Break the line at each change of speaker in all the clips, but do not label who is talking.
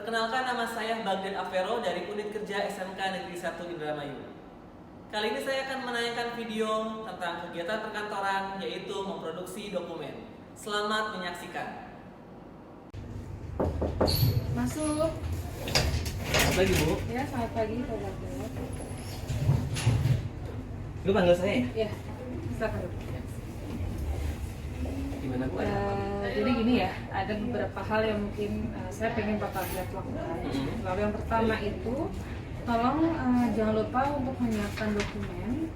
Perkenalkan, nama saya Baghdad Afero dari Unit Kerja SMK Negeri 1 Indramayu. Kali ini saya akan menayangkan video tentang kegiatan perkantoran, yaitu memproduksi dokumen. Selamat menyaksikan.
Masuk.
Selamat pagi, Bu.
Ya, selamat pagi Pak Baghdad.
Ibu panggil saya ya?
Ya, silakan.
Gimana, Bu?
Jadi gini ya, ada beberapa hal yang mungkin saya pengen Pak Baghdad lakukan. Lalu yang pertama itu, tolong jangan lupa untuk menyiapkan dokumen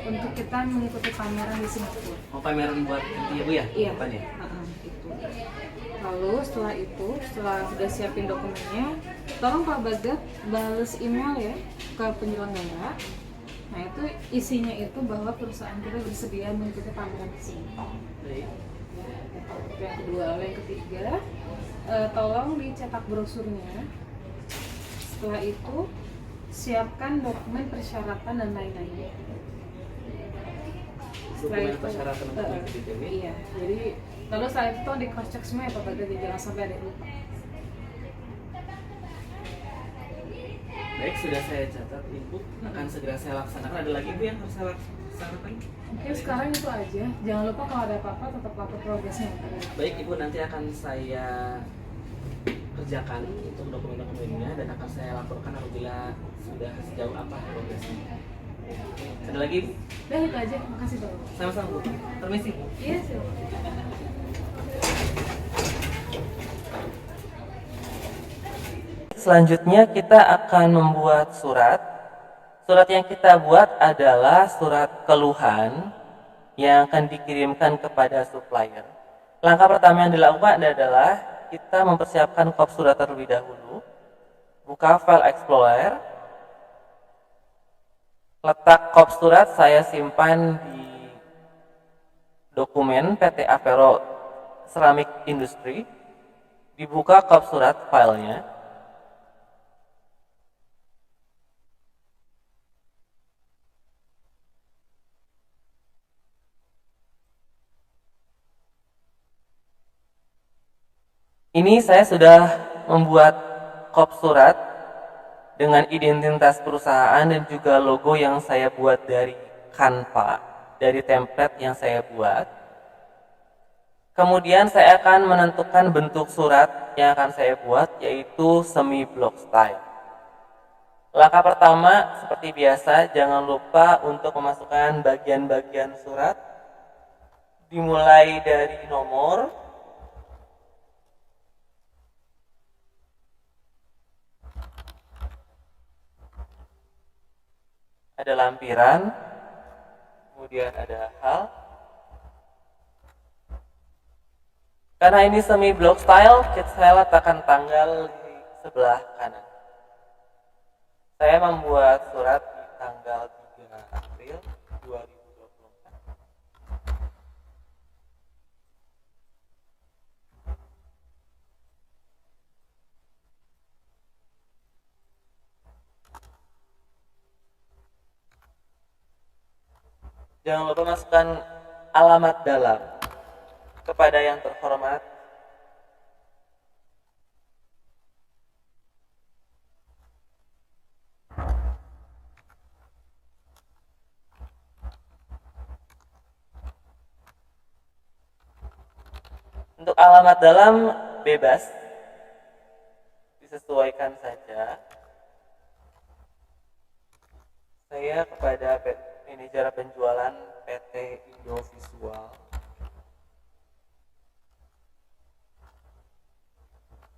untuk kita mengikuti pameran di Singapura.
Mau pameran buat nanti ya, Bu ya?
Iya.
Depan ya?
Itu. Lalu setelah itu, setelah sudah siapin dokumennya, tolong Pak Baghdad bales email ya ke penyelenggara. Nah itu isinya itu bahwa perusahaan kita bersedia mengikuti pameran di sini.
Baik.
Yang kedua, yang ketiga, tolong dicetak brosurnya. Setelah itu, siapkan dokumen persyaratan dan lain-lain.
Dokumen persyaratan untuk mengikuti TW?
Iya, jadi lalu setelah itu di cross check semua ya Pak Baghdad, jangan sampai ada yang lupa.
Baik, sudah saya catat, Ibu. Akan segera saya laksanakan. Ada lagi, Bu, yang harus saya laksanakan?
Mungkin sekarang itu aja. Jangan lupa kalau ada apa-apa tetap lapor progresnya.
Baik, Ibu, nanti akan saya kerjakan untuk dokumen-dokumennya dan akan saya laporkan apabila sudah sejauh apa progresnya. Ada lagi, Bu?
Udah itu aja. Makasih Bapak.
Sama-sama, Bu. Permisi.
Iya silakan.
Selanjutnya kita akan membuat surat. Surat yang kita buat adalah surat keluhan yang akan dikirimkan kepada supplier. Langkah pertama yang dilakukan adalah kita mempersiapkan kop surat terlebih dahulu. Buka file Explorer. Letak kop surat saya simpan di dokumen PT Afero Ceramic Industry. Dibuka kop surat filenya. Ini saya sudah membuat kop surat dengan identitas perusahaan dan juga logo yang saya buat dari Canva, dari template yang saya buat. Kemudian saya akan menentukan bentuk surat yang akan saya buat, yaitu semi block style. Langkah pertama, seperti biasa, jangan lupa untuk memasukkan bagian-bagian surat, dimulai dari nomor, ada lampiran, kemudian ada hal. Karena ini semi block style, saya letakkan tanggal di sebelah kanan. Saya membuat surat di tanggal 3 April 2024. Jangan lupa masukkan alamat dalam. Kepada yang terhormat, untuk alamat dalam bebas, disesuaikan saja. Saya kepada manajer penjualan PT Indovisual,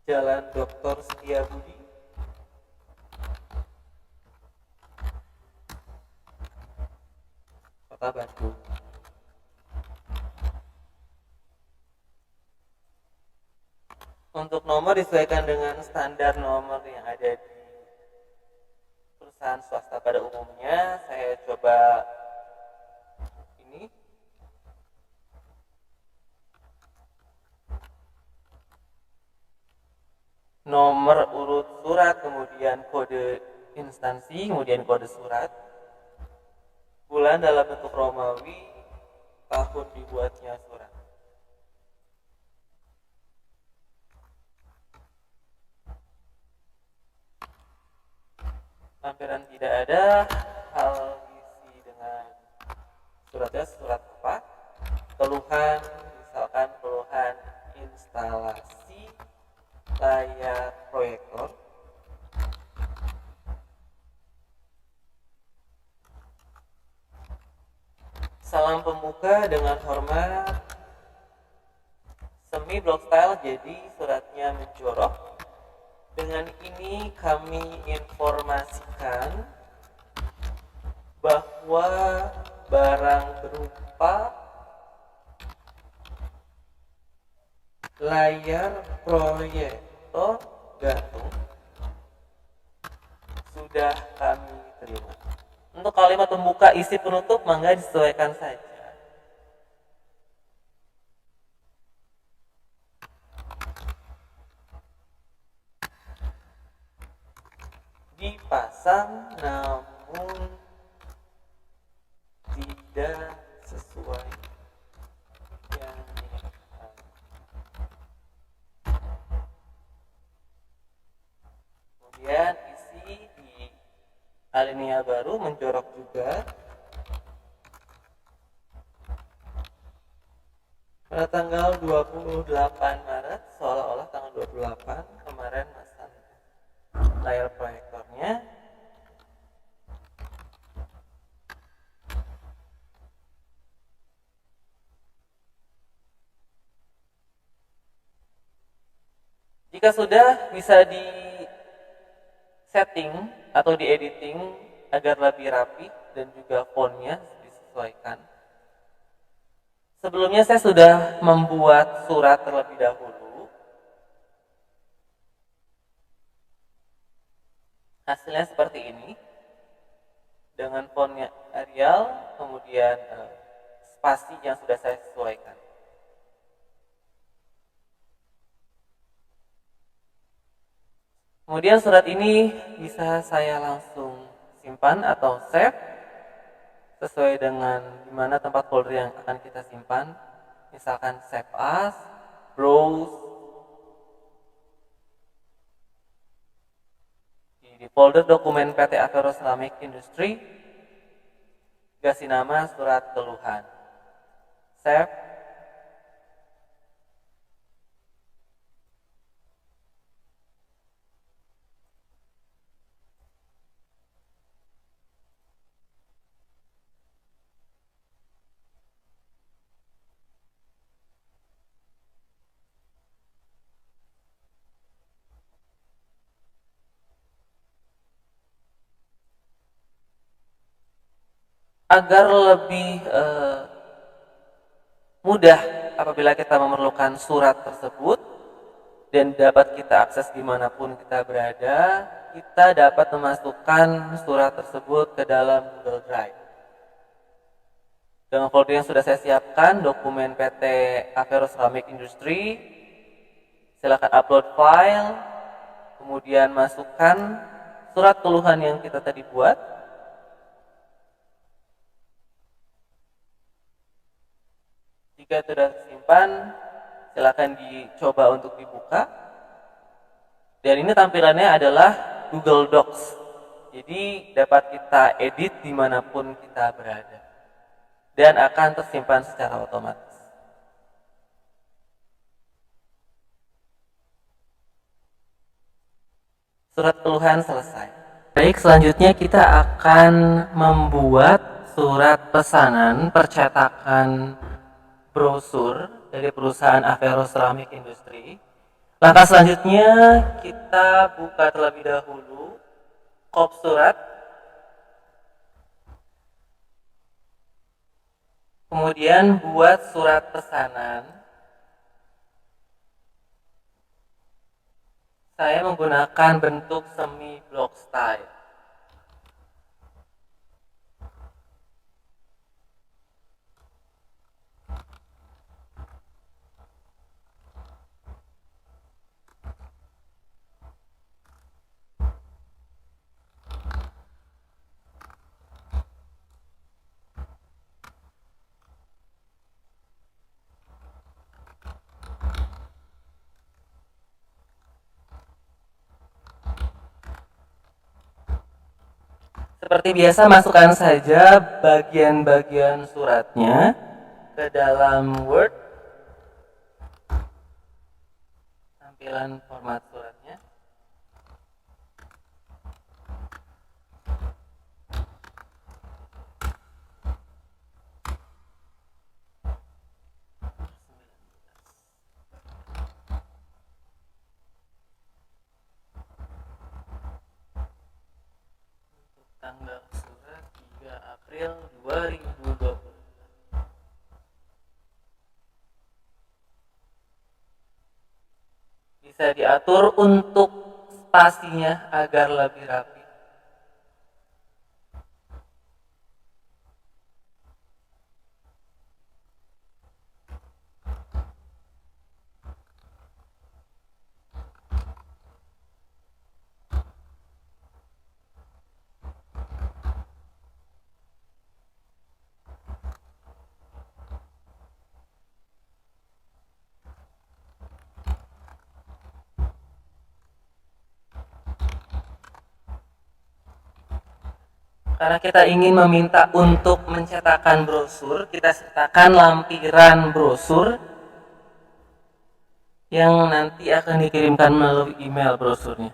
Jalan Dr. Setiabudi, Kota Bandung. Untuk nomor disesuaikan dengan standar nomor yang ada di perusahaan swasta pada umumnya. Saya coba ini. Nomor urut surat, kemudian kode instansi, kemudian kode surat. Bulan dalam bentuk Romawi, tahun dibuatnya. lampiran tidak ada, hal isi dengan suratnya surat apa? Keluhan, misalkan keluhan instalasi layar proyektor. Salam pembuka dengan hormat, semi block style, jadi suratnya menjorok. Dengan ini kami informasikan bahwa barang berupa layar proyektor gantung sudah kami terima. Untuk kalimat pembuka isi penutup mangga disesuaikan saja. Dipasang namun tidak sesuai yang diinginkan. Kemudian isi di alinea baru menjorok juga. Pada tanggal 28 Maret, seolah-olah tanggal 28 kemarin masang layar proyektornya. Jika sudah, bisa di setting atau di editing agar lebih rapi dan juga fontnya disesuaikan. Sebelumnya saya sudah membuat surat terlebih dahulu. Hasilnya seperti ini. Dengan fontnya Arial, kemudian spasi yang sudah saya sesuaikan. Kemudian surat ini bisa saya langsung simpan atau save sesuai dengan dimana tempat folder yang akan kita simpan. Misalkan save as, browse, di folder dokumen PT Avero Ceramic Industry, kasih nama surat keluhan, save. Agar lebih mudah apabila kita memerlukan surat tersebut dan dapat kita akses dimanapun kita berada, kita dapat memasukkan surat tersebut ke dalam Google Drive. Dengan folder yang sudah saya siapkan, dokumen PT Avero Ceramic Industry, silakan upload file, kemudian masukkan surat keluhan yang kita tadi buat. Jika sudah tersimpan, silakan dicoba untuk dibuka. Dan ini tampilannya adalah Google Docs. Jadi dapat kita edit dimanapun kita berada. Dan akan tersimpan secara otomatis. Surat keluhan selesai. Baik, selanjutnya kita akan membuat surat pesanan percetakan brosur dari perusahaan Avero Ceramic Industry. Langkah selanjutnya kita buka terlebih dahulu kop surat, kemudian buat surat pesanan. Saya menggunakan bentuk semi block style. Seperti biasa, masukkan saja bagian-bagian suratnya ke dalam Word. Tampilan format suratnya. Tanggal surat 3 April 2020. Bisa diatur untuk spasinya agar lebih rapi. Karena kita ingin meminta untuk mencetakkan brosur, kita sertakan lampiran brosur yang nanti akan dikirimkan melalui email brosurnya.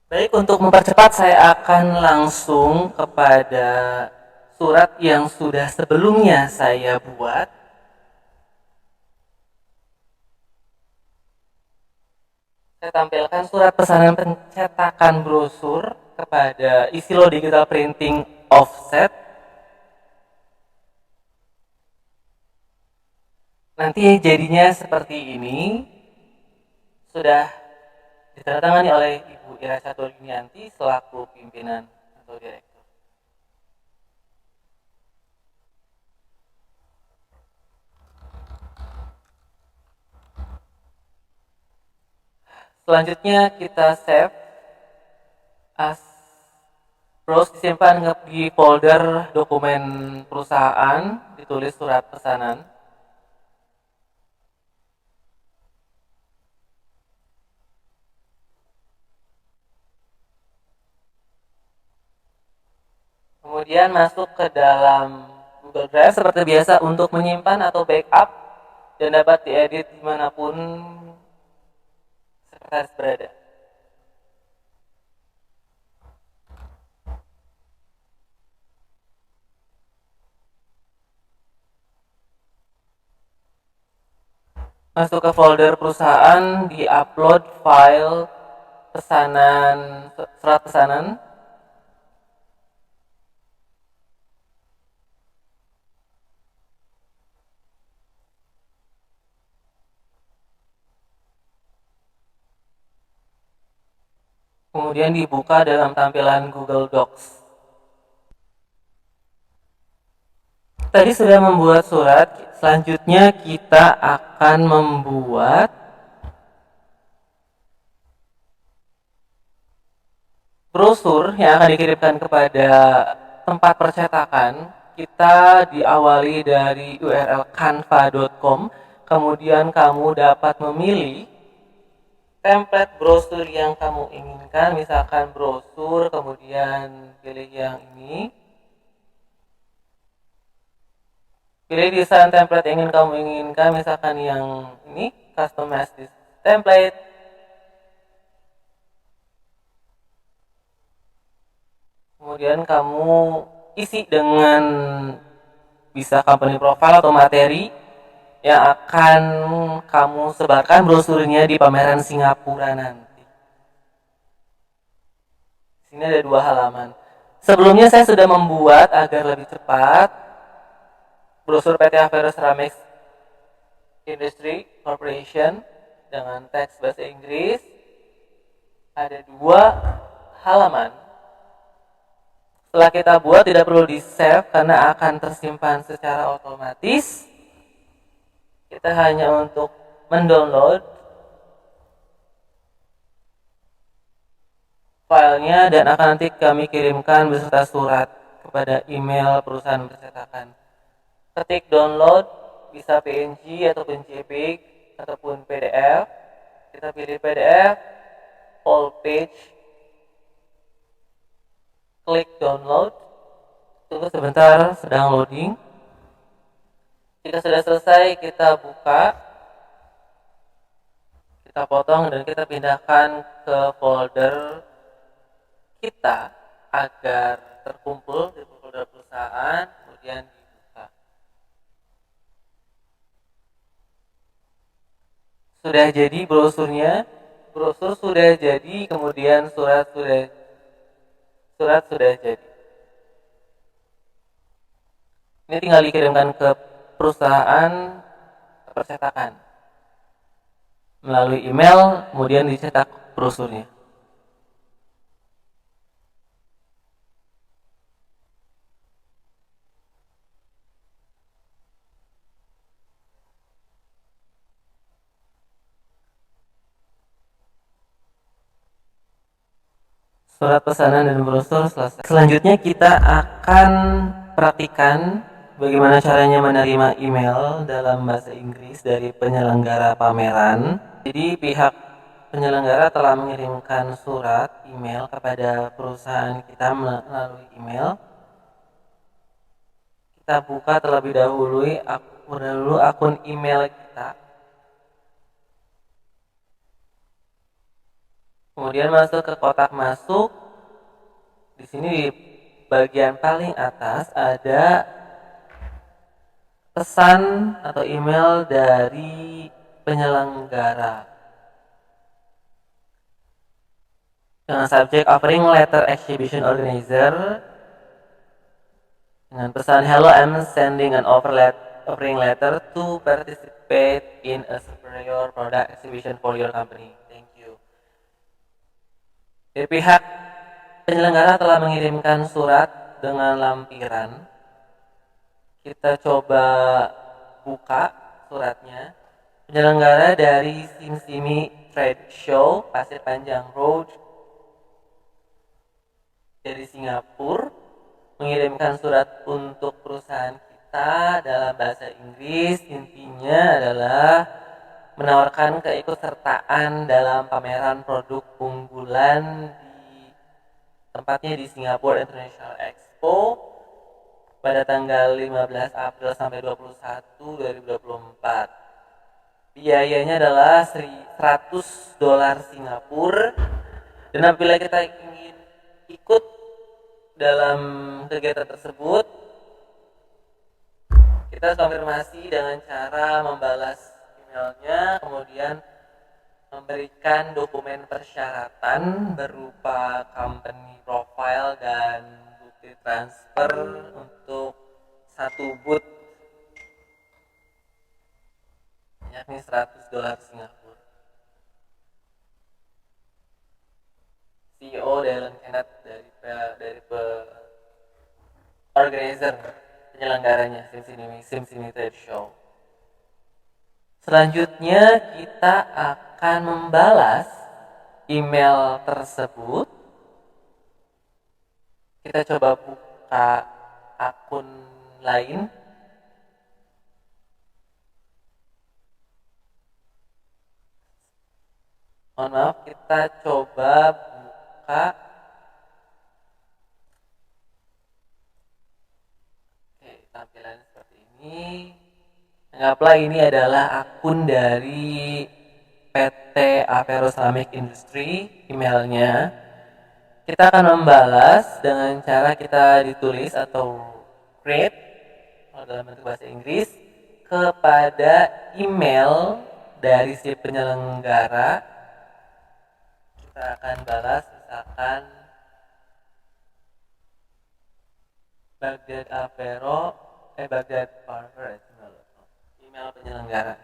Baik, untuk mempercepat saya akan langsung kepada surat yang sudah sebelumnya saya buat. Saya tampilkan surat pesanan pencetakan brosur kepada Isilo Digital Printing Offset. Nanti jadinya seperti ini. Sudah ditandatangani oleh Ibu Ira Caturginianti selaku pimpinan atau direktur. Selanjutnya kita save as browse, disimpan di folder dokumen perusahaan, ditulis surat pesanan. Kemudian masuk ke dalam Google Drive seperti biasa untuk menyimpan atau backup dan dapat diedit dimanapun sekretaris berada. Masuk ke folder perusahaan, di-upload file pesanan, surat pesanan. Kemudian dibuka dalam tampilan Google Docs. Tadi sudah membuat surat, selanjutnya kita akan membuat brosur yang akan dikirimkan kepada tempat percetakan, kita diawali dari URL canva.com, kemudian kamu dapat memilih template brosur yang kamu inginkan, misalkan brosur, kemudian pilih yang ini, pilih desain template yang ingin kamu inginkan, misalkan yang ini, customize this template. Kemudian kamu isi dengan bisa company profile atau materi yang akan kamu sebarkan brosurnya di pameran Singapura nanti. Di sini ada 2 halaman. Sebelumnya saya sudah membuat agar lebih cepat brosur PT Avero Ceramics Industry Corporation dengan teks bahasa Inggris. Ada 2 halaman. Setelah kita buat tidak perlu di-save karena akan tersimpan secara otomatis. Kita hanya untuk mendownload filenya dan akan nanti kami kirimkan beserta surat kepada email perusahaan percetakan. Ketik download, bisa PNG ataupun JPEG ataupun PDF. Kita pilih PDF, all page, klik download. Tunggu sebentar, sedang loading. Jika sudah selesai, kita buka, kita potong dan kita pindahkan ke folder kita agar terkumpul di folder perusahaan, kemudian dibuka. Sudah jadi brosurnya, brosur sudah jadi, kemudian surat sudah jadi. Ini tinggal dikirimkan ke perusahaan percetakan melalui email, kemudian dicetak brosurnya. Surat pesanan dan brosur selesai. Selanjutnya kita akan praktikan bagaimana caranya menerima email dalam bahasa Inggris dari penyelenggara pameran. Jadi pihak penyelenggara telah mengirimkan surat email kepada perusahaan kita melalui email. Kita buka terlebih dahulu akun email kita. Kemudian masuk ke kotak masuk. Di sini di bagian paling atas ada pesan atau email dari penyelenggara dengan subjek offering letter exhibition organizer dengan pesan hello, I'm sending an offering letter to participate in a superior product exhibition for your company. Thank you. Dari pihak penyelenggara telah mengirimkan surat dengan lampiran. Kita coba buka suratnya. Penyelenggara dari SimSimi Trade Show Pasir Panjang Road dari Singapura mengirimkan surat untuk perusahaan kita dalam bahasa Inggris. Intinya adalah menawarkan keikutsertaan dalam pameran produk unggulan di tempatnya di Singapore International Expo pada tanggal 15 April sampai 21 2024. Biayanya adalah $100 Singapura. Dan apabila kita ingin ikut dalam kegiatan tersebut, kita konfirmasi dengan cara membalas emailnya, kemudian memberikan dokumen persyaratan berupa company profile dan bukti transfer untuk 1 booth, yakni $100 Singapura. CEO Dylan Kenneth dari organizer penyelenggaranya SimSimi Trade Show. Selanjutnya kita akan membalas email tersebut kita coba buka akun lain. Mohon maaf, kita coba buka. Oke, tampilan seperti ini. Anggaplah ini adalah akun dari PT Avero Ceramic Industry, emailnya. Kita akan membalas dengan cara kita ditulis atau create dalam bentuk bahasa Inggris kepada email dari si penyelenggara. Kita akan balas misalkan Baghdad Avero Baghdad Barber email penyelenggara.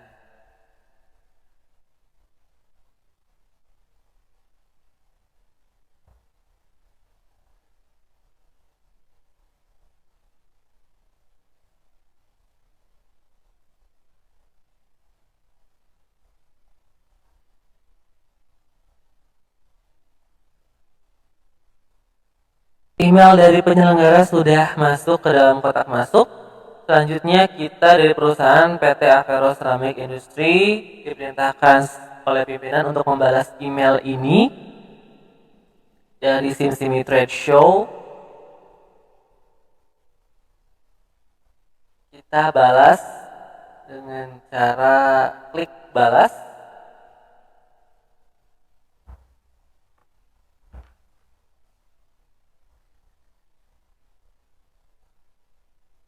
Email dari penyelenggara sudah masuk ke dalam kotak masuk. Selanjutnya kita dari perusahaan PT Avero Ceramic Industry diperintahkan oleh pimpinan untuk membalas email ini dari SimSimi Trade Show. Kita balas dengan cara klik balas.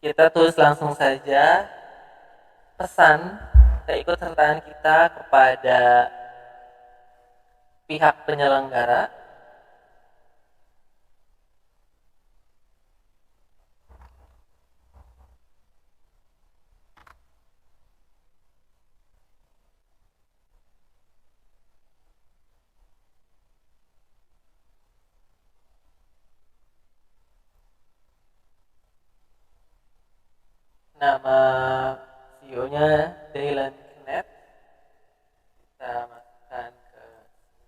Kita tulis langsung saja pesan keikutsertaan kita kepada pihak penyelenggara. Nama CEO-nya Dylan Kenneth. Kita masukkan ke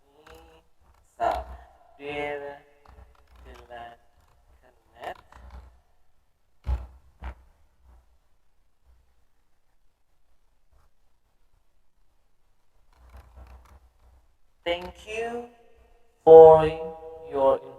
sini. Dear Dylan Kenneth, thank you for your information.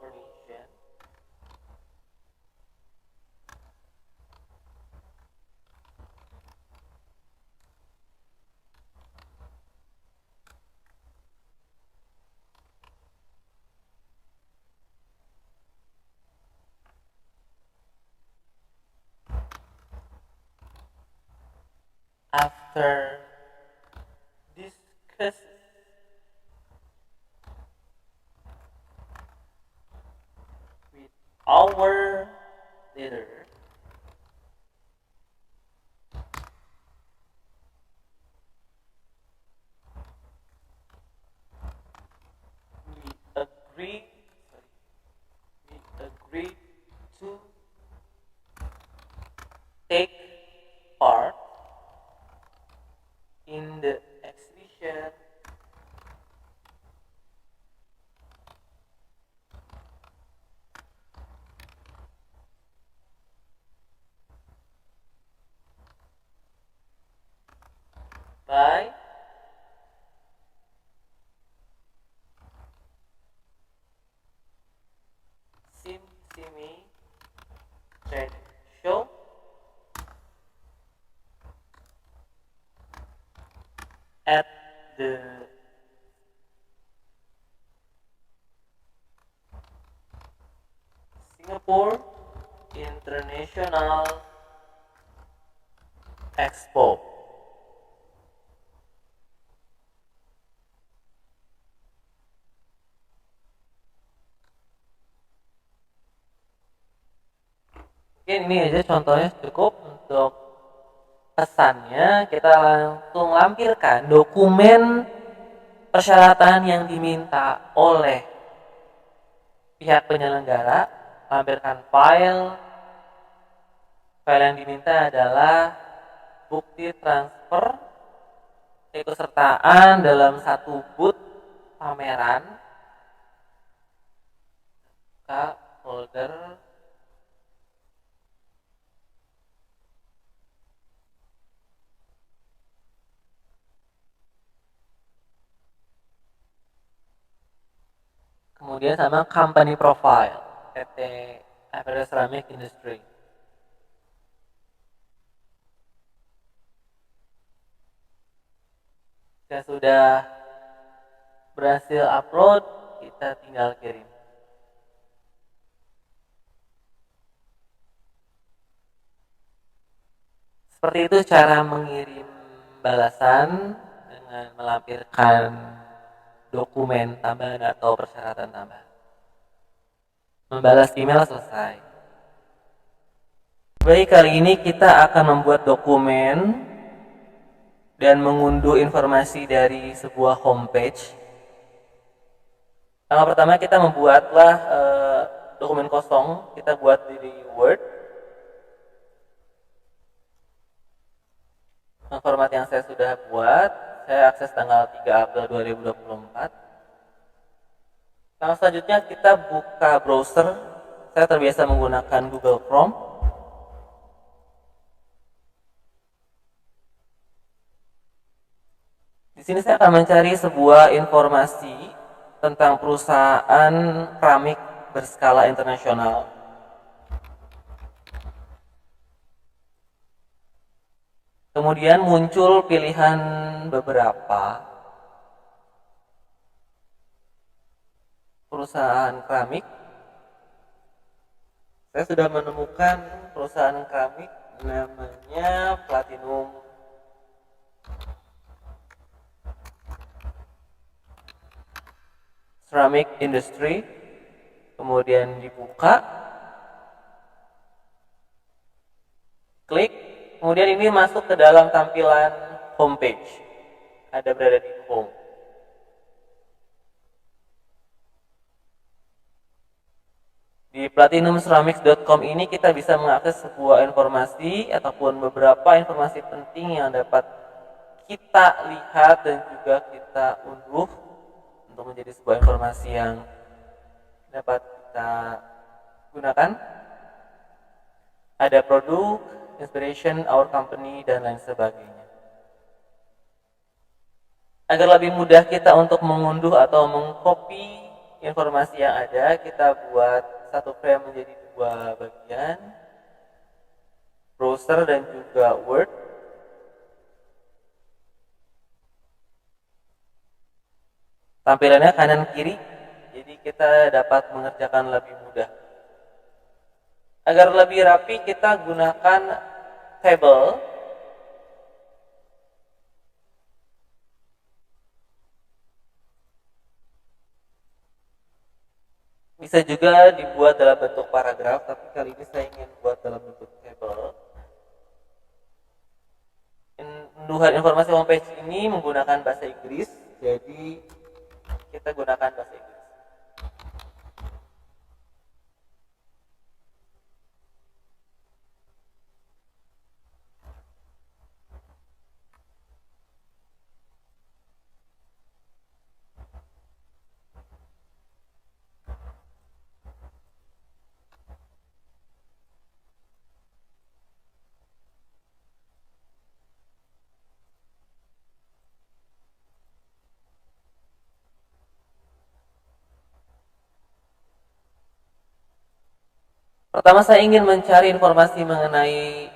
After discuss with our leader, we agree to take part in the exhibition by SimSimi Trade Show at the Singapore International Expo. Mungkin ini aja contohnya cukup untuk pesannya. Kita langsung lampirkan dokumen persyaratan yang diminta oleh pihak penyelenggara. Lampirkan file yang diminta adalah bukti transfer keikutsertaan dalam satu booth pameran. Buka folder Kemudian sama company profile, PT Aperia Ceramic Industry. Saya sudah berhasil upload, kita tinggal kirim. Seperti itu cara mengirim balasan dengan melampirkan dokumen tambahan atau persyaratan tambahan. Membalas email selesai. Baik, kali ini kita akan membuat dokumen dan mengunduh informasi dari sebuah homepage. Langkah pertama kita membuatlah dokumen kosong, kita buat di Word. Format yang saya sudah buat, saya akses tanggal 3 April 2024. Langkah selanjutnya kita buka browser. Saya terbiasa menggunakan Google Chrome. Di sini saya akan mencari sebuah informasi tentang perusahaan keramik berskala internasional. Kemudian muncul pilihan beberapa perusahaan keramik. Saya sudah menemukan perusahaan keramik namanya Platinum Ceramic Industry. Kemudian dibuka, klik, kemudian ini masuk ke dalam tampilan homepage. Ada berada di home. Di platinumceramics.com ini kita bisa mengakses sebuah informasi ataupun beberapa informasi penting yang dapat kita lihat dan juga kita unduh untuk menjadi sebuah informasi yang dapat kita gunakan. Ada produk, inspiration, our company, dan lain sebagainya. Agar lebih mudah kita untuk mengunduh atau mengcopy informasi yang ada, kita buat satu frame menjadi dua bagian, browser dan juga Word. Tampilannya kanan kiri, jadi kita dapat mengerjakan lebih mudah. Agar lebih rapi, kita gunakan table. Bisa juga dibuat dalam bentuk paragraf, tapi kali ini saya ingin buat dalam bentuk table. Unduhan informasi homepage ini menggunakan bahasa Inggris, jadi kita gunakan bahasa Inggris. Pertama saya ingin mencari informasi mengenai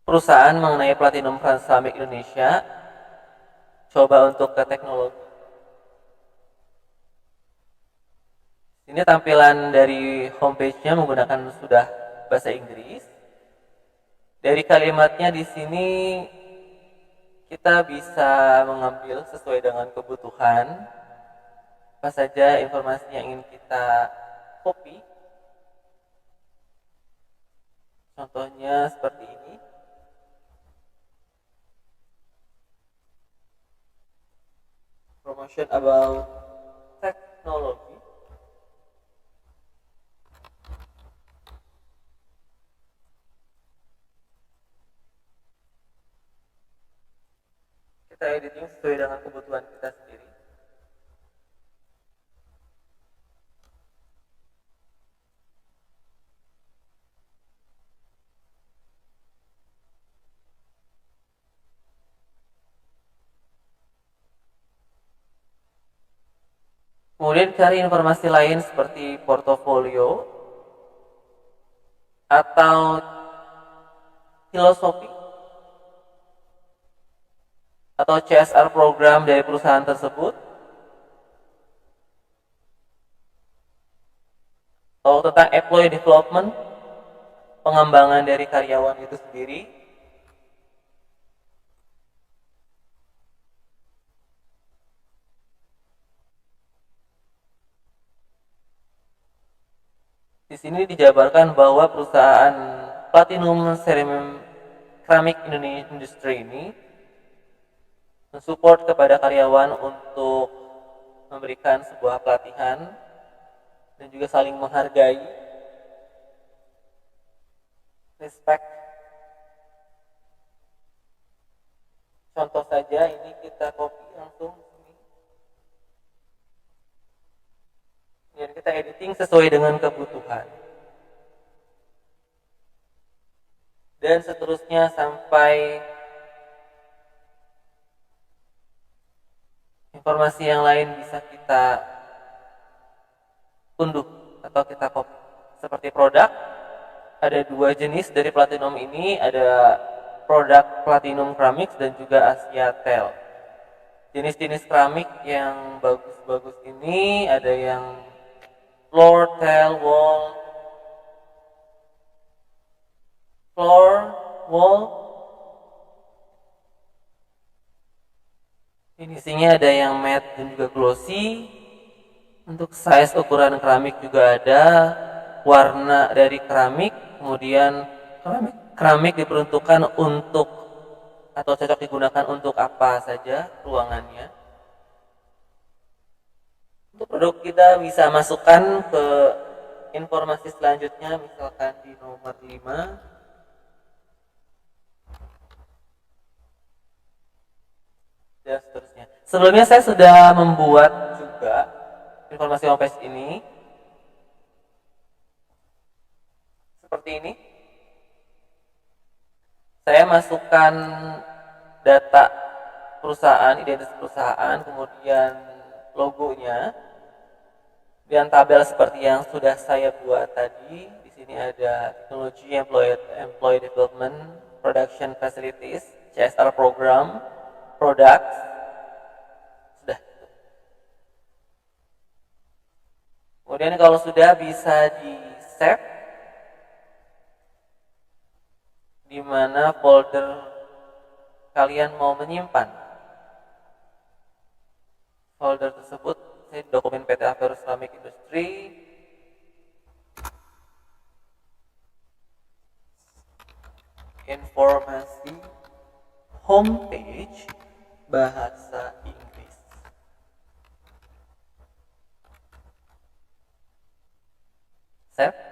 perusahaan, mengenai Platinum Ceramic Indonesia. Coba untuk ke teknologi. Ini tampilan dari homepage-nya menggunakan sudah bahasa Inggris. Dari kalimatnya di sini kita bisa mengambil sesuai dengan kebutuhan. Apa saja informasi yang ingin kita copy. Contohnya seperti ini. Promotion about technology. Kita editing sesuai dengan kebutuhan kita sendiri. Kemudian cari informasi lain seperti portofolio atau filosofi atau CSR program dari perusahaan tersebut, atau tentang employee development, pengembangan dari karyawan itu sendiri. Di sini dijabarkan bahwa perusahaan Platinum Ceramic Industry ini mensupport kepada karyawan untuk memberikan sebuah pelatihan dan juga saling menghargai, respect. Contoh saja ini kita copy langsung sini. Dan kita editing sesuai dengan kebutuhan. Dan seterusnya sampai informasi yang lain bisa kita unduh atau kita copy. Seperti produk, ada dua jenis dari Platinum ini, ada produk Platinum Ceramics dan juga Asia Tel. Jenis-jenis keramik yang bagus-bagus ini ada yang floor, tile, wall. Finishingnya ada yang matte dan juga glossy. Untuk size ukuran keramik juga ada, warna dari keramik, kemudian keramik diperuntukkan untuk atau cocok digunakan untuk apa saja ruangannya. Untuk produk kita bisa masukkan ke informasi selanjutnya, misalkan di nomor 5. Dan seterusnya. Sebelumnya saya sudah membuat juga informasi homepage ini seperti ini. Saya masukkan data perusahaan, identitas perusahaan, kemudian logonya, dan tabel seperti yang sudah saya buat tadi. Di sini ada teknologi, employee development, production facilities, CSR program, products. Sudah. Kemudian kalau sudah bisa di save di mana folder kalian mau menyimpan. Folder tersebut dokumen PT Avero Ceramic Industry, informasi homepage bahasa Inggris. Save.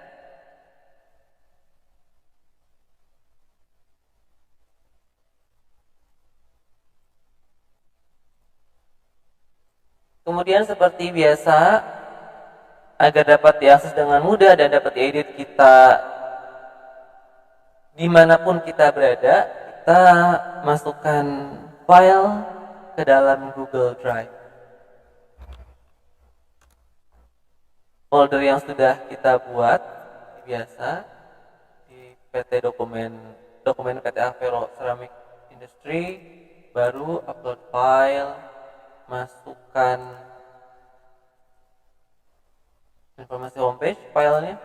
Kemudian seperti biasa, agar dapat diakses dengan mudah dan dapat diedit kita dimanapun kita berada, kita masukkan file ke dalam Google Drive. Folder yang sudah kita buat biasa di dokumen PT Avero Ceramic Industry, baru upload file, masukkan informasi homepage filenya.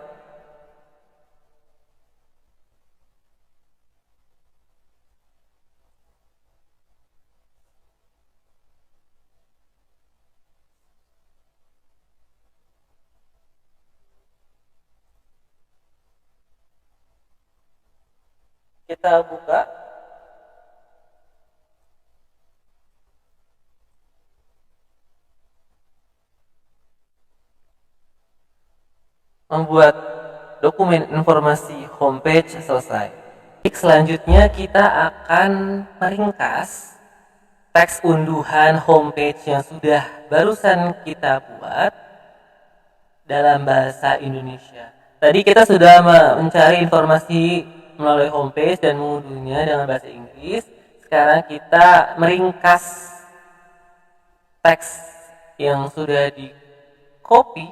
Kita buka. Membuat dokumen informasi homepage selesai. Selanjutnya kita akan meringkas teks unduhan homepage yang sudah barusan kita buat dalam bahasa Indonesia. Tadi kita sudah mencari informasi melalui homepage dan mengunduhnya dengan bahasa Inggris. Sekarang kita meringkas teks yang sudah copy,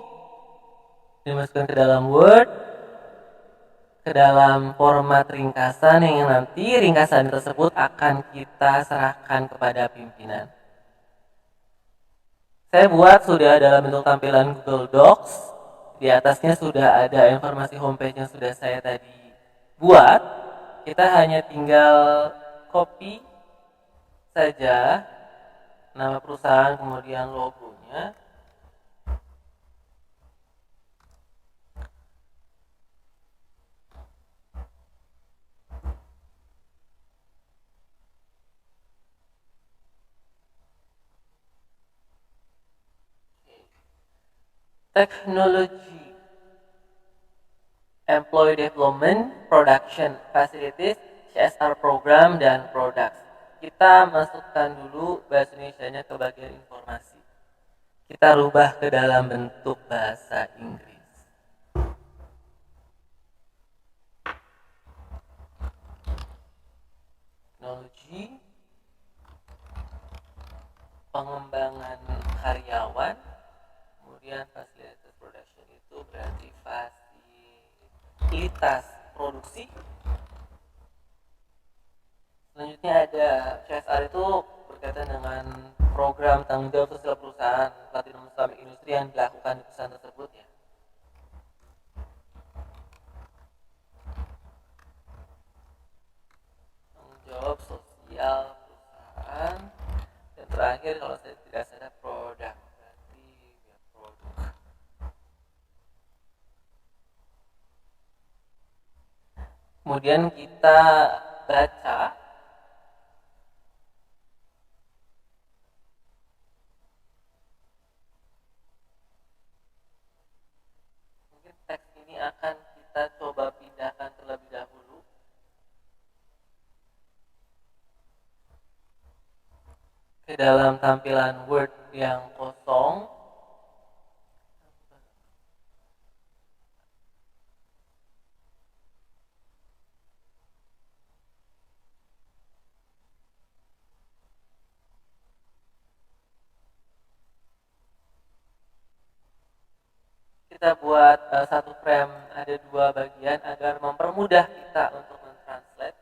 dimasukkan ke dalam Word, ke dalam format ringkasan yang nanti ringkasan tersebut akan kita serahkan kepada pimpinan. Saya buat sudah dalam bentuk tampilan Google Docs. Di atasnya sudah ada informasi homepage yang sudah saya tadi buat. Kita hanya tinggal copy saja nama perusahaan kemudian logonya. Teknologi, Employee Development, Production Facilities, CSR Program, dan Products. Kita masukkan dulu bahasa Indonesianya ke bagian informasi. Kita rubah ke dalam bentuk bahasa Inggris. Teknologi, pengembangan karyawan, kemudian fasilitas production itu berarti fasilitas produksi. Selanjutnya ada CSR itu berkaitan dengan program tanggung jawab sosial perusahaan Platinum Islamic Industri yang dilakukan di perusahaan tersebut ya. Tanggung jawab sosial perusahaan. Dan terakhir kalau saya tidak salah produk, berarti ya produk. Kemudian kita baca teks ini akan kita coba pindahkan terlebih dahulu ke dalam tampilan Word yang kosong. Kita buat satu frame ada dua bagian agar mempermudah kita untuk mentranslate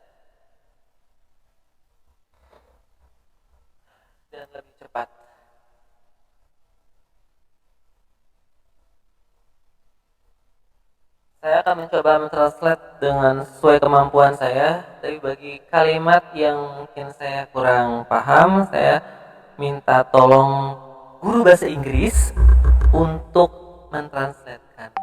dan lebih cepat. Saya akan mencoba mentranslate dengan sesuai kemampuan saya, tapi bagi kalimat yang mungkin saya kurang paham, saya minta tolong guru bahasa Inggris untuk mentranslatekan.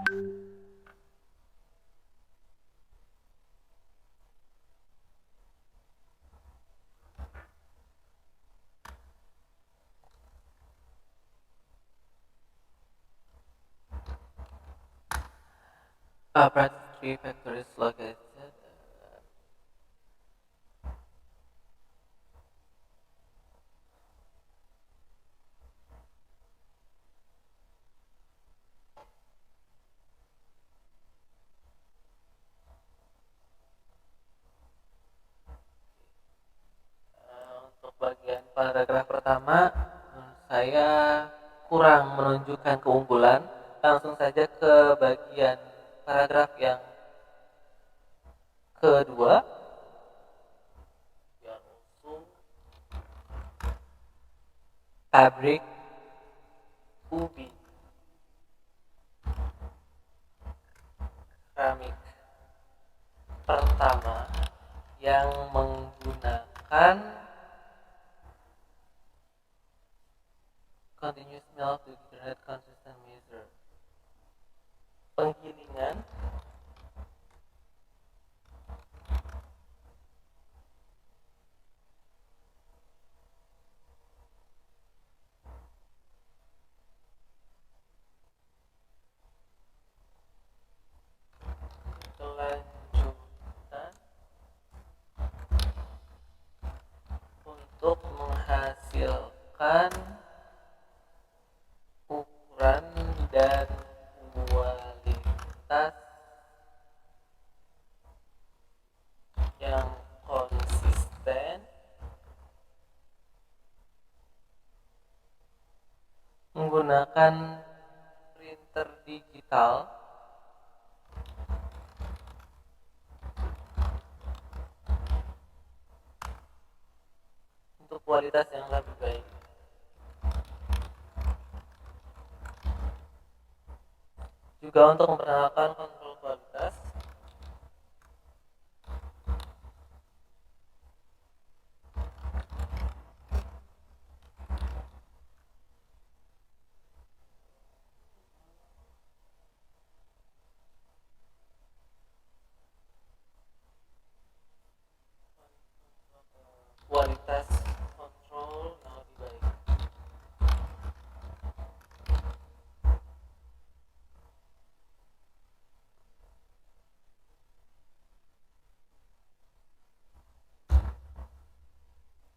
Practice 3 factories located. Untuk bagian paragraf pertama, saya kurang menunjukkan keunggulan. Langsung saja ke bagian paragraf yang kedua. Pabrik ubi keramik pertama yang menggunakan continuous milk to generate consistent measure. Penggilingan kelanjutan untuk menghasilkan ukuran dan kualitas yang konsisten menggunakan untuk kualitas yang lebih baik. Juga untuk memperkenalkan kontrol kualitas. Kualitas kontrol yang lebih baik.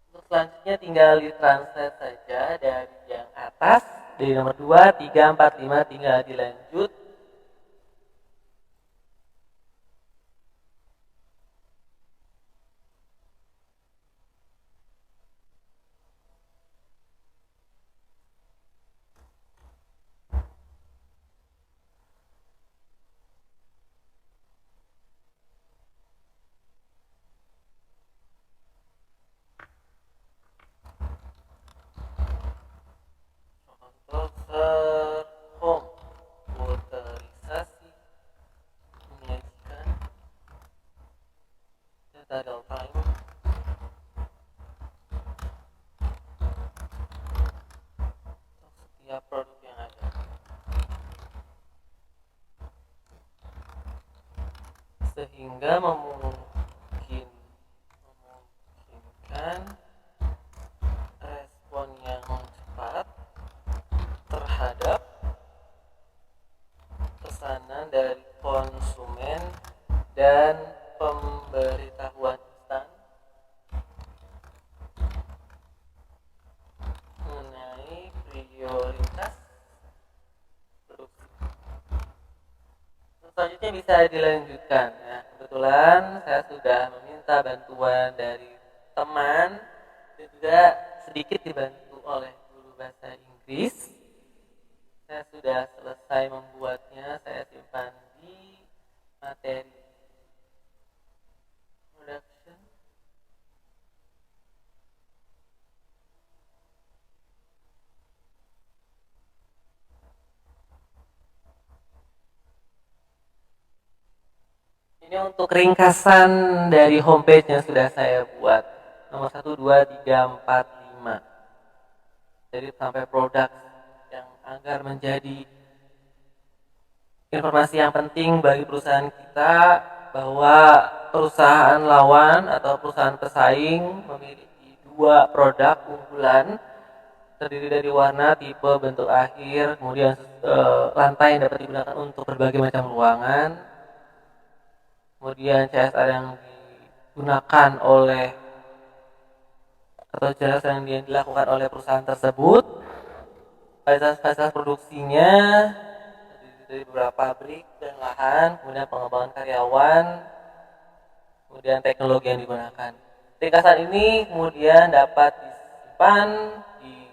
Untuk selanjutnya tinggal ditranslate saja dari yang atas, dari nomor 2, 3, 4, 5 tinggal dilanjut. Kontrol home, komputerisasi, menyajikan data real time untuk setiap produk yang ada, sehingga memungkinkan respon yang cepat terhadap pesanan dari konsumen dan pemberitahuan instan mengenai prioritas produksi. Selanjutnya bisa dilanjutkan ya. Kebetulan saya sudah meminta bantuan dari teman dan juga sedikit dibantu oleh guru bahasa Inggris. Saya sudah selesai membuatnya, saya simpan di materi production. Ini untuk ringkasan dari homepage yang sudah saya buat. Nomor 1, 2, 3, 4, 5. Jadi sampai produk yang agar menjadi informasi yang penting bagi perusahaan kita bahwa perusahaan lawan atau perusahaan pesaing memiliki 2 produk unggulan terdiri dari warna, tipe, bentuk akhir, kemudian lantai yang dapat digunakan untuk berbagai macam ruangan, kemudian CSR yang digunakan oleh atau CSR yang dilakukan oleh perusahaan tersebut, fasilitas produksinya dari beberapa pabrik dan lahan, kemudian pengembangan karyawan, kemudian teknologi yang digunakan. Ringkasan ini kemudian dapat disimpan di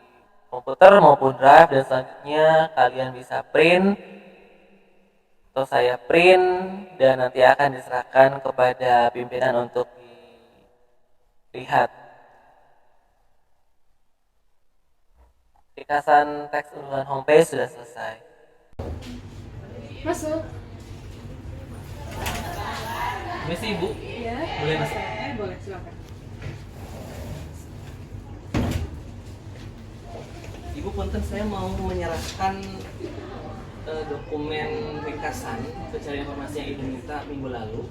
komputer maupun drive dan selanjutnya kalian bisa print atau saya print dan nanti akan diserahkan kepada pimpinan untuk dilihat. Ringkasan teks unduhan homepage sudah selesai.
Masuk.
Permisi Ibu,
Ya.
boleh masuk?
Boleh, silakan.
Ibu punten, saya mau menyerahkan dokumen ringkasan pencarian informasi yang Ibu minta minggu lalu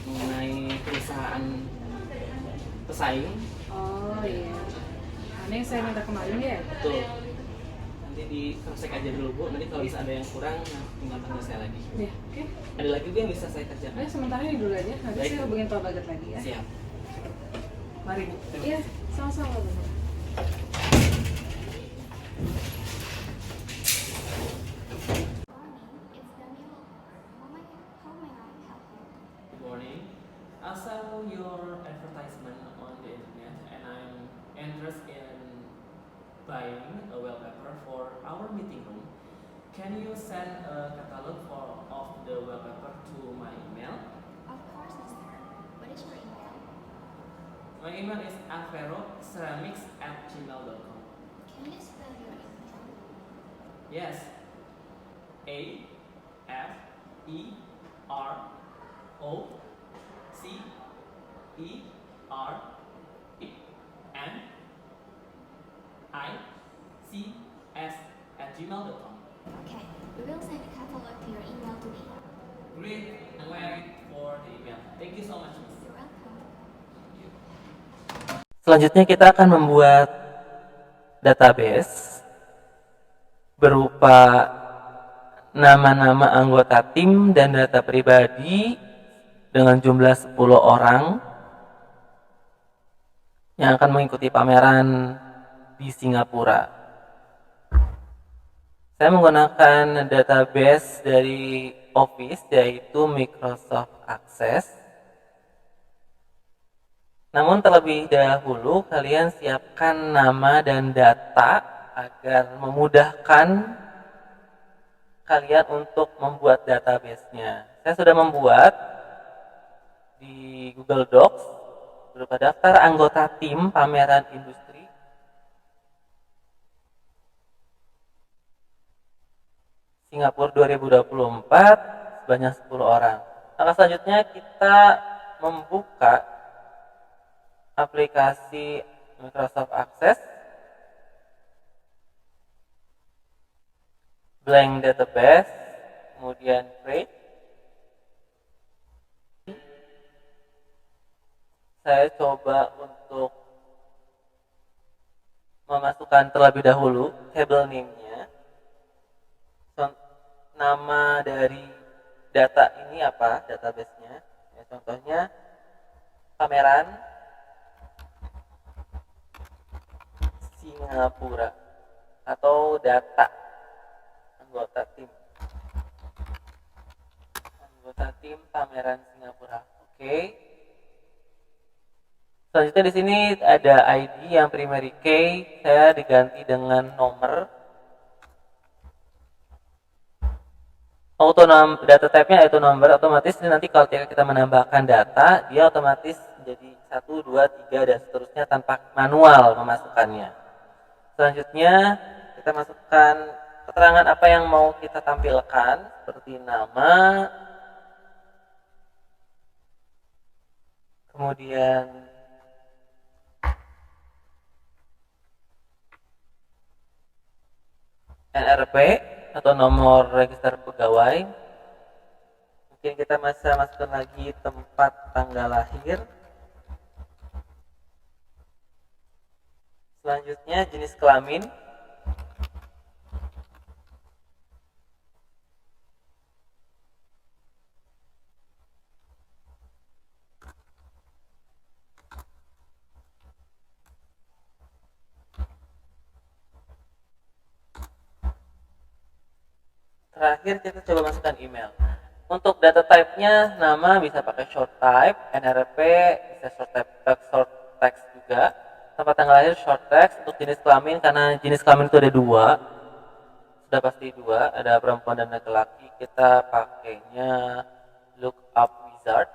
mengenai perusahaan pesaing.
Oh iya. Ini yang saya minta kemarin ya?
Betul. Nanti di cross-check aja dulu Bu, nanti kalau bisa ada yang kurang tinggal panggil saya lagi.
Ya, oke.
Ada lagi Bu yang bisa saya kerjakan?
Sementara ini dulu aja, nanti
Baik.
saya hubungin Pak Bagat lagi ya.
Siap. Mari Bu.
Iya, sama-sama Bu.
Good morning. I saw your advertisement on the internet and I'm interested in buying a wallpaper for our meeting room. Can you send a catalog of the wallpaper to my email?
Of course, mister. What is your email?
My email is alveroceramics@gmail.com.
Can you spell your email?
Yes. A F E R O C E R M I C S @gmail.com.
Okay, we will send a catalog to your email today.
Great. I'm waiting for the email. Thank you so much, Miss.
You're welcome.
Selanjutnya kita akan membuat database berupa nama-nama anggota tim dan data pribadi dengan jumlah 10 orang yang akan mengikuti pameran di Singapura. Saya menggunakan database dari Office, yaitu Microsoft Access. Namun terlebih dahulu kalian siapkan nama dan data agar memudahkan kalian untuk membuat database-nya. Saya sudah membuat di Google Docs berupa daftar anggota tim pameran industri. Singapura 2024 sebanyak 10 orang. Langkah selanjutnya kita membuka aplikasi Microsoft Access, blank database, kemudian create. Saya coba untuk memasukkan terlebih dahulu table name-nya. Nama dari data ini apa, database-nya. Ya, contohnya pameran Singapura atau data anggota tim pameran Singapura. Oke. Selanjutnya di sini ada ID yang primary key, saya diganti dengan nomor. Data type-nya yaitu nomor, otomatis nanti kalau kita menambahkan data, dia otomatis menjadi 1, 2, 3 dan seterusnya tanpa manual memasukkannya. Selanjutnya kita masukkan keterangan apa yang mau kita tampilkan, seperti nama, kemudian NRP atau nomor register pegawai. Mungkin kita masih masukkan lagi tempat tanggal lahir. Selanjutnya jenis kelamin. Terakhir kita coba masukkan email. Untuk data type-nya, nama bisa pakai short type, NRP bisa short text juga. Tempat tanggal lahir short text. Untuk jenis kelamin, karena jenis kelamin itu ada 2, sudah pasti 2, ada perempuan dan laki-laki, kita pakainya lookup wizard.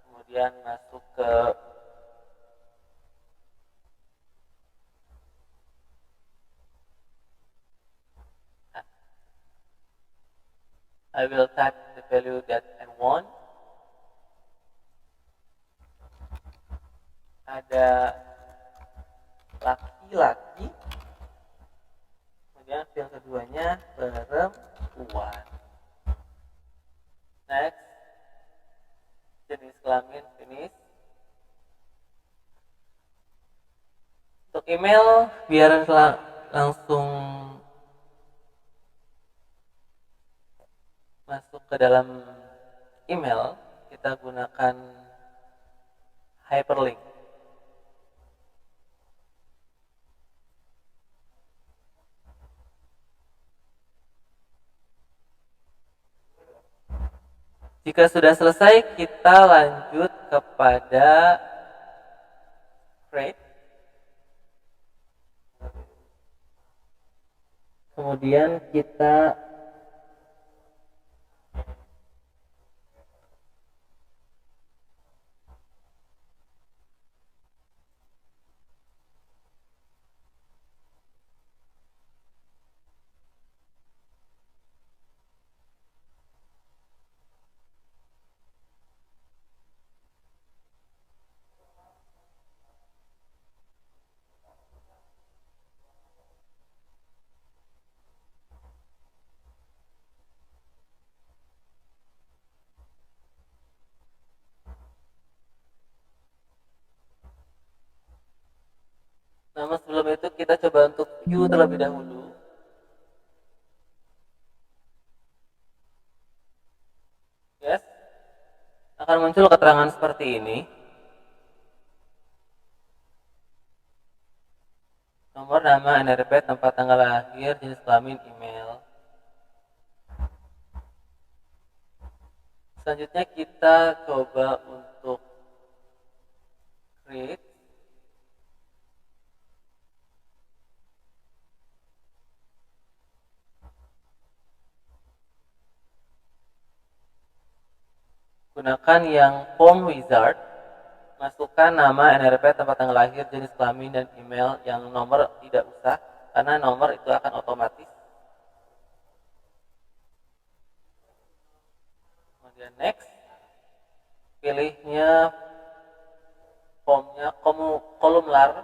Kemudian masuk ke I will type the value that I want. Ada laki-laki, kemudian yang keduanya perempuan. Next, jenis kelamin finish. Untuk email biar langsung masuk ke dalam email, kita gunakan hyperlink. Jika sudah selesai, kita lanjut kepada create. Kemudian kita Namun sebelum itu kita coba untuk view terlebih dahulu. Yes. Akan muncul keterangan seperti ini. Nomor, nama, NRP, tempat tanggal lahir, jenis kelamin, email. Selanjutnya kita coba untuk create. Gunakan yang form wizard. Masukkan nama, NRP, tempat tanggal lahir, jenis kelamin, dan email. Yang nomor tidak usah, karena nomor itu akan otomatis. Kemudian next. Pilihnya formnya kolumnar.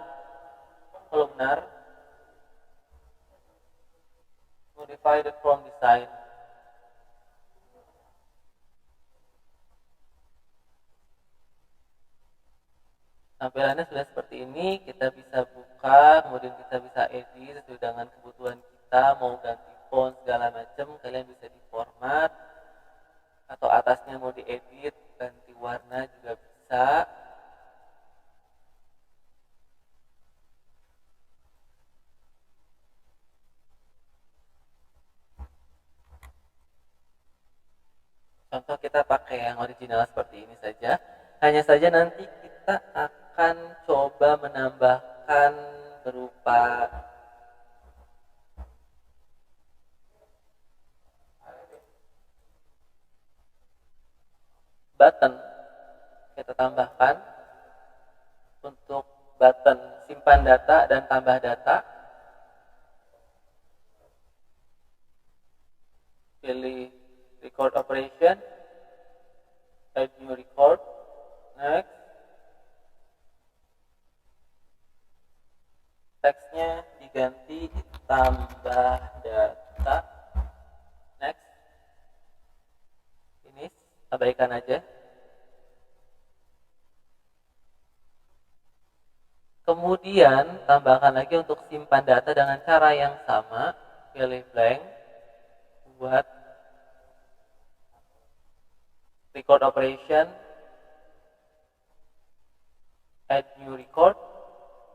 Modify the form design. Tampilannya sudah seperti ini, kita bisa buka, kemudian kita bisa edit sesuai dengan kebutuhan kita, mau ganti font segala macam, kalian bisa di format, atau atasnya mau diedit, ganti warna juga bisa. Contoh kita pakai yang original seperti ini saja. Hanya saja nanti kita akan coba menambahkan berupa button. Kita tambahkan untuk button simpan data dan tambah data. Pilih record operation, add new record, next. Teksnya diganti tambah data, next. Ini abaikan aja. Kemudian tambahkan lagi untuk simpan data dengan cara yang sama, pilih blank, buat record operation, add new record,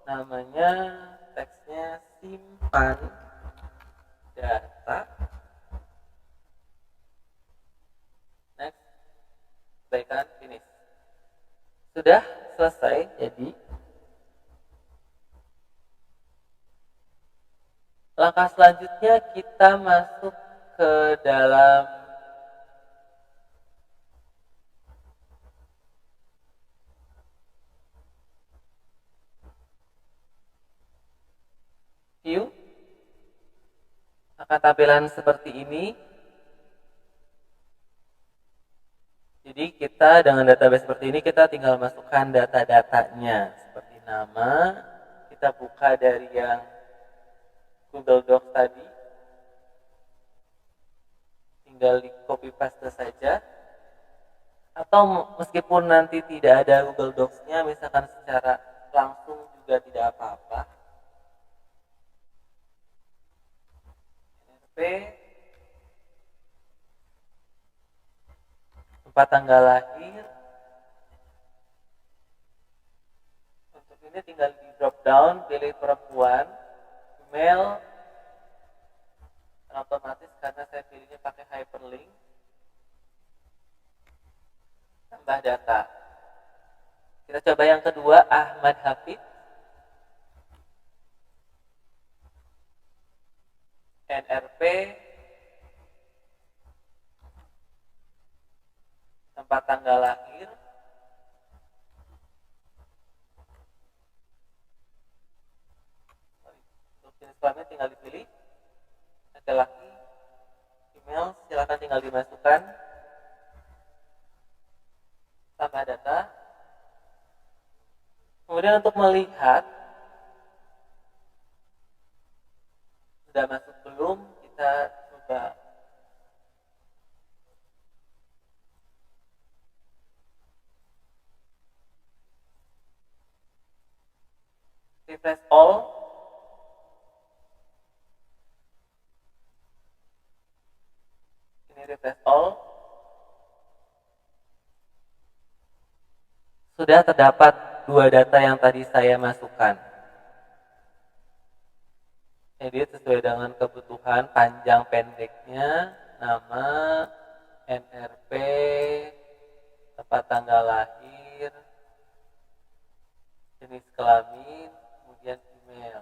namanya teksnya simpan data, next, abaikan, finish. Sudah selesai. Jadi langkah selanjutnya kita masuk ke dalam view. Akan tampilan seperti ini. Jadi kita dengan database seperti ini, kita tinggal masukkan data-datanya. Seperti nama, kita buka dari yang Google Docs tadi, tinggal di copy paste saja, atau meskipun nanti tidak ada Google Docs-nya, misalkan secara langsung juga tidak apa-apa. NRP, tempat tanggal lahir. Untuk ini tinggal di drop down, pilih perempuan, email, otomatis karena saya pilihnya pakai hyperlink, tambah data. Kita coba yang kedua, Ahmad Hafid, NRP, tempat tanggal lahir, untuk jenis kelamin tinggal dipilih, laki-laki, email silakan tinggal dimasukkan, tambah data. Kemudian untuk melihat sudah masuk belum, kita coba refresh all. sudah terdapat dua data yang tadi saya masukkan. Edit sesuai dengan kebutuhan panjang pendeknya, nama, NRP, tempat tanggal lahir, jenis kelamin, kemudian email.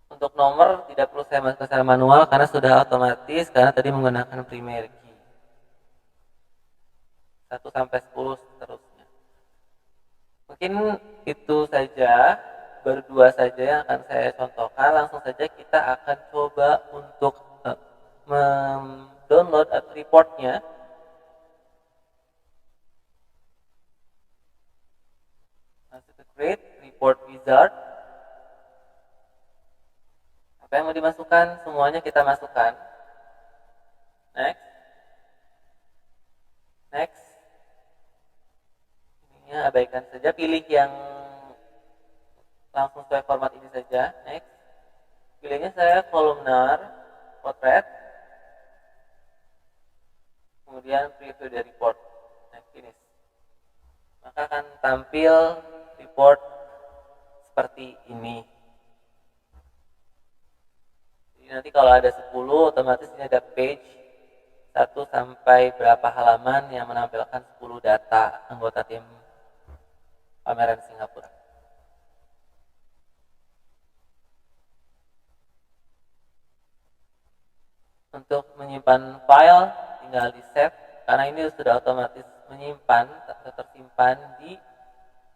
Untuk nomor tidak perlu saya masukkan secara manual karena sudah otomatis karena tadi menggunakan primary key. 1 sampai 10 seterusnya. Mungkin itu saja, baru 2 saja yang akan saya contohkan. Langsung saja kita akan coba untuk download reportnya. Masuk ke Create Report Wizard. Apa yang mau dimasukkan? Semuanya kita masukkan. Next. Next. Ininya abaikan saja. Pilih yang langsung sesuai format ini saja. Next. Pilihnya saya columnar, portrait. Kemudian preview the report. Next, finish. Maka akan tampil report seperti ini. Jadi nanti kalau ada 10, otomatis ini ada page 1 sampai berapa halaman yang menampilkan 10 data anggota tim pameran Singapura. Untuk menyimpan file tinggal di save karena ini sudah otomatis menyimpan atau tersimpan di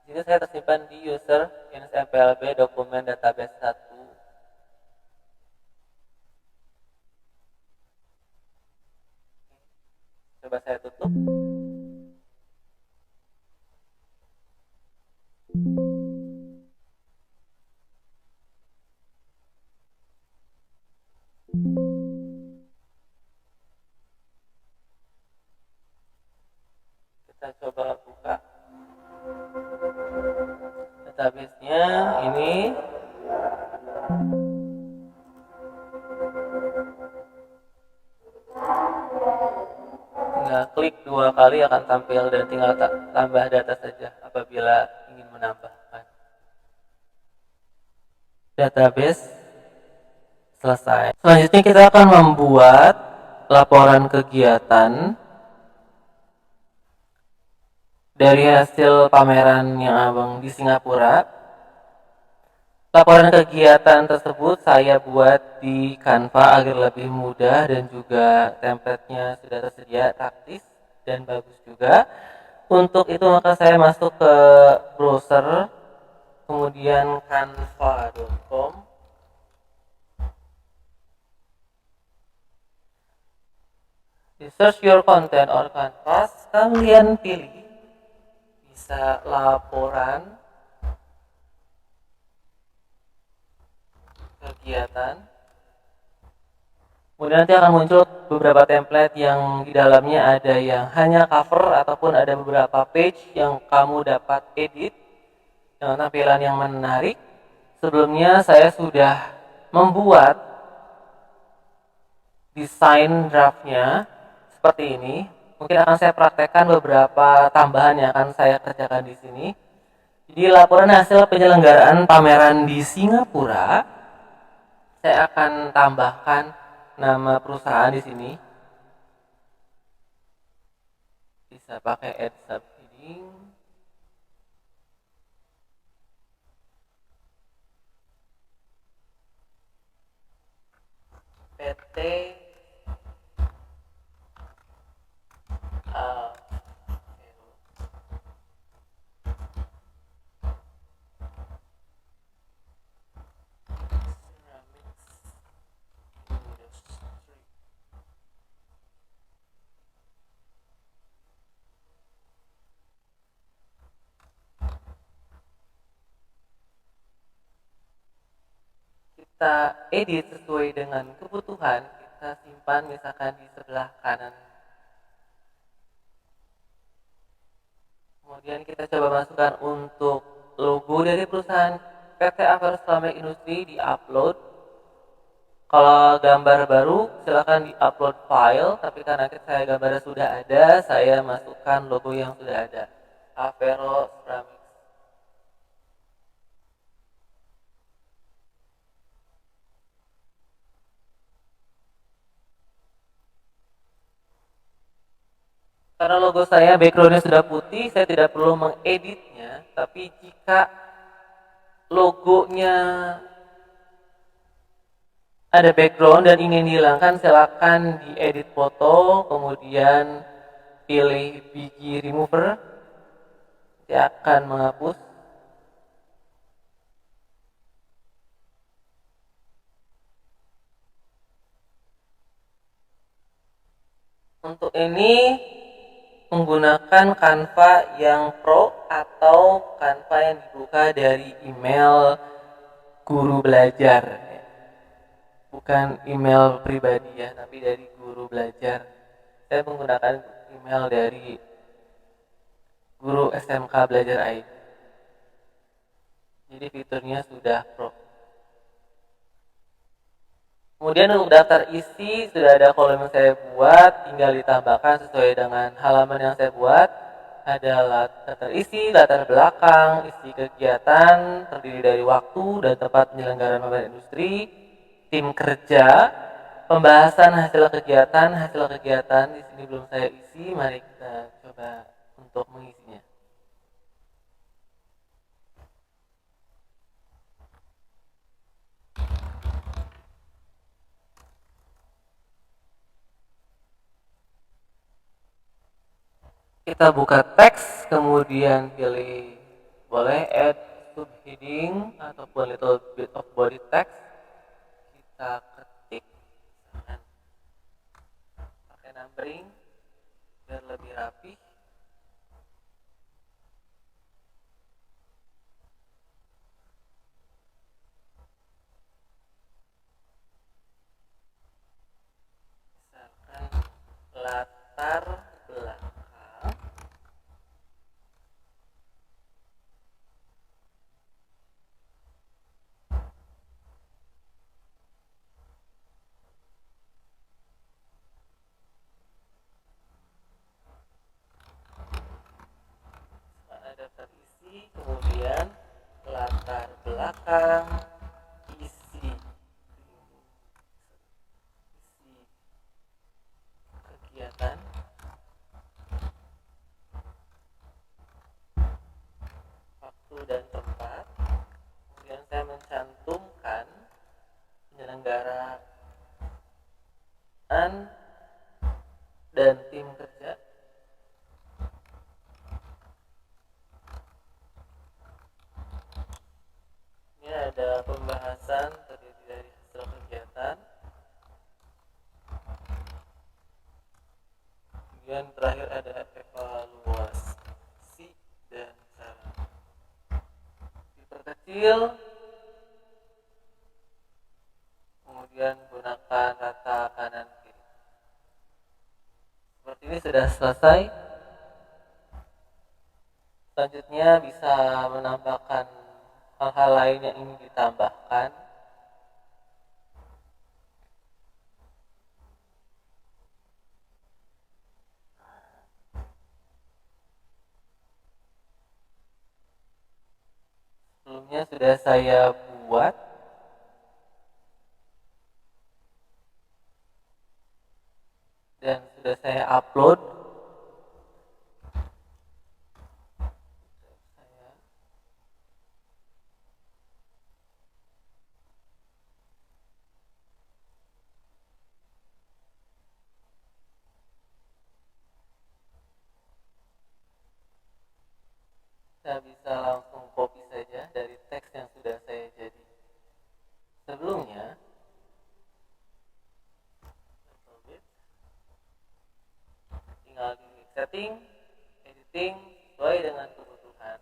sini. Saya tersimpan di user NSMPLB dokumen database 1. Coba saya tutup. Kita coba buka database-nya ini. Tinggal klik 2 kali akan tampil dan tinggal tambah data saja apabila ingin menambahkan. Database selesai. Selanjutnya kita akan membuat laporan kegiatan dari hasil pameran yang abang di Singapura. Laporan kegiatan tersebut saya buat di Canva agar lebih mudah dan juga template-nya sudah tersedia, praktis dan bagus juga. Untuk itu maka saya masuk ke browser, kemudian canva.com. Di search your content or canvas, kalian pilih bisa laporan kegiatan. Kemudian nanti akan muncul beberapa template yang di dalamnya ada yang hanya cover ataupun ada beberapa page yang kamu dapat edit dengan tampilan yang menarik. Sebelumnya saya sudah membuat desain draftnya seperti ini. Mungkin akan saya praktekkan beberapa tambahan yang akan saya kerjakan di sini. Jadi laporan hasil penyelenggaraan pameran di Singapura, saya akan tambahkan nama perusahaan di sini. Bisa pakai add subheading. PT kita edit sesuai dengan kebutuhan, kita simpan misalkan di sebelah kanan. Kemudian kita coba masukkan untuk logo dari perusahaan PT Aver Islamic Industri, di upload. Kalau gambar baru silakan di-upload file, tapi karena saya gambarnya sudah ada, saya masukkan logo yang sudah ada. Avero Ceramics. Karena logo saya backgroundnya sudah putih, saya tidak perlu mengeditnya. Tapi jika logonya ada background dan ingin dihilangkan, silakan diedit foto, kemudian pilih biji remover, dia akan menghapus. Untuk ini menggunakan Canva yang Pro atau Canva yang dibuka dari email guru belajar, bukan email pribadi ya, tapi dari guru belajar. Saya menggunakan email dari guru SMK Belajar ID. Jadi fiturnya sudah Pro. Kemudian untuk daftar isi sudah ada kolom yang saya buat, tinggal ditambahkan sesuai dengan halaman yang saya buat. Ada daftar isi, latar belakang, isi kegiatan, terdiri dari waktu dan tempat penyelenggaraan pameran industri, tim kerja, pembahasan hasil kegiatan. Di sini belum saya isi, mari kita coba untuk mengisinya. Kita buka teks, kemudian pilih boleh add subheading ataupun little bit of body text. Kita ketik pakai numbering biar lebih rapi. Misalkan latar belakang. Ada terisi, kemudian latar belakang, isi kegiatan, waktu dan tempat. Kemudian saya mencantumkan penyelenggaraan dan tim kerja. Ini ada pembahasan terdiri dari hasil kegiatan. Kemudian terakhir ada evaluasi dan cara. Diperkecil, kemudian gunakan rata kanan kiri. Seperti ini sudah selesai. Selanjutnya bisa menambahkan hal-hal lain yang ingin ditambahkan. Sebelumnya sudah saya buat. Dan sudah saya upload. Saya bisa langsung copy saja dari teks yang sudah saya jadi sebelumnya. Tinggal di setting, editing sesuai dengan kebutuhan.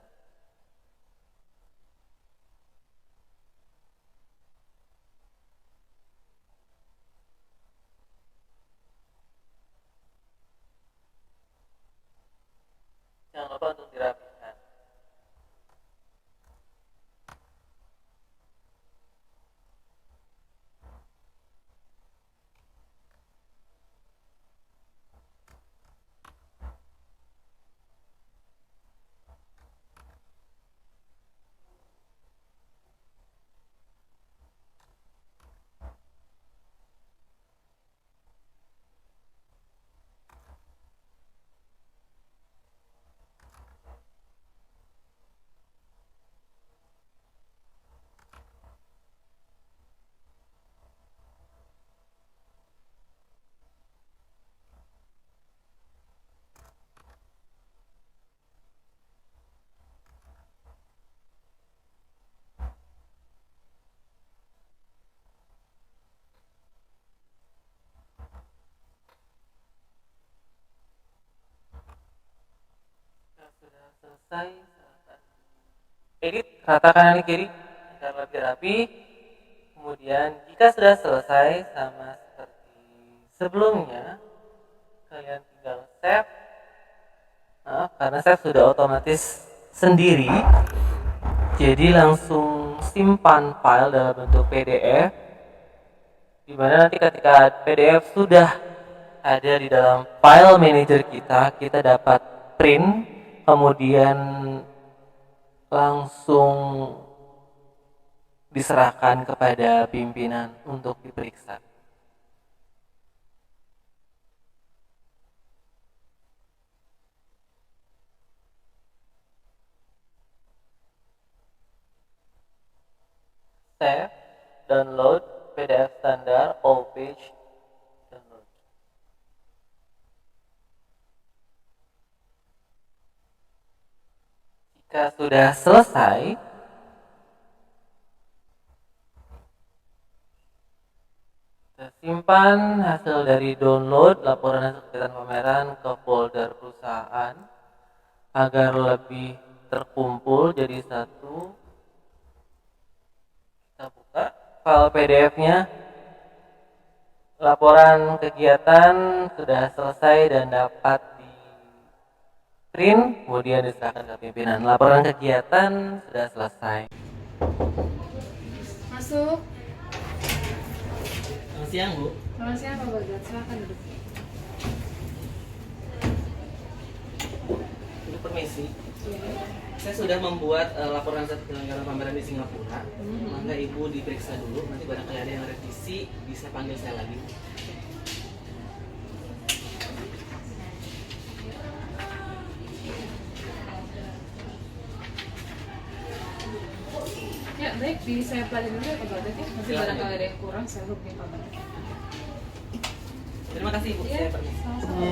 Jangan lupa untuk dirapikan. selesai, silakan edit rata kanan kiri agar lebih rapi. Kemudian jika sudah selesai sama seperti sebelumnya, kalian tinggal save. Nah, karena save sudah otomatis sendiri, jadi langsung simpan file dalam bentuk PDF, dimana nanti ketika PDF sudah ada di dalam file manager kita, kita dapat print, kemudian langsung diserahkan kepada pimpinan untuk diperiksa. Save, download PDF standar, all page, download. Jika sudah selesai, kita simpan hasil dari download laporan hasil kegiatan pameran ke folder perusahaan agar lebih terkumpul jadi satu. Kita buka file PDF-nya. Laporan kegiatan sudah selesai dan dapat di print, kemudian diserahkan ke pimpinan. Laporan kegiatan sudah selesai.
Masuk.
Selamat siang, Bu.
Selamat siang Pak Bagat, silakan duduk.
Untuk permisi, saya sudah membuat laporan hasil penyelenggaraan pameran di Singapura. Maka Ibu diperiksa dulu, nanti barangkali ada yang revisi, bisa panggil saya lagi.
Ya baik, saya pelajari dulu ya Pak Bagat ya. Nanti
Silakan,
barangkali
ya.
ada yang kurang, saya hubungi Pak Bagat.
Terima kasih, Ibu.
Iya,
Saya permisi.
sama-sama.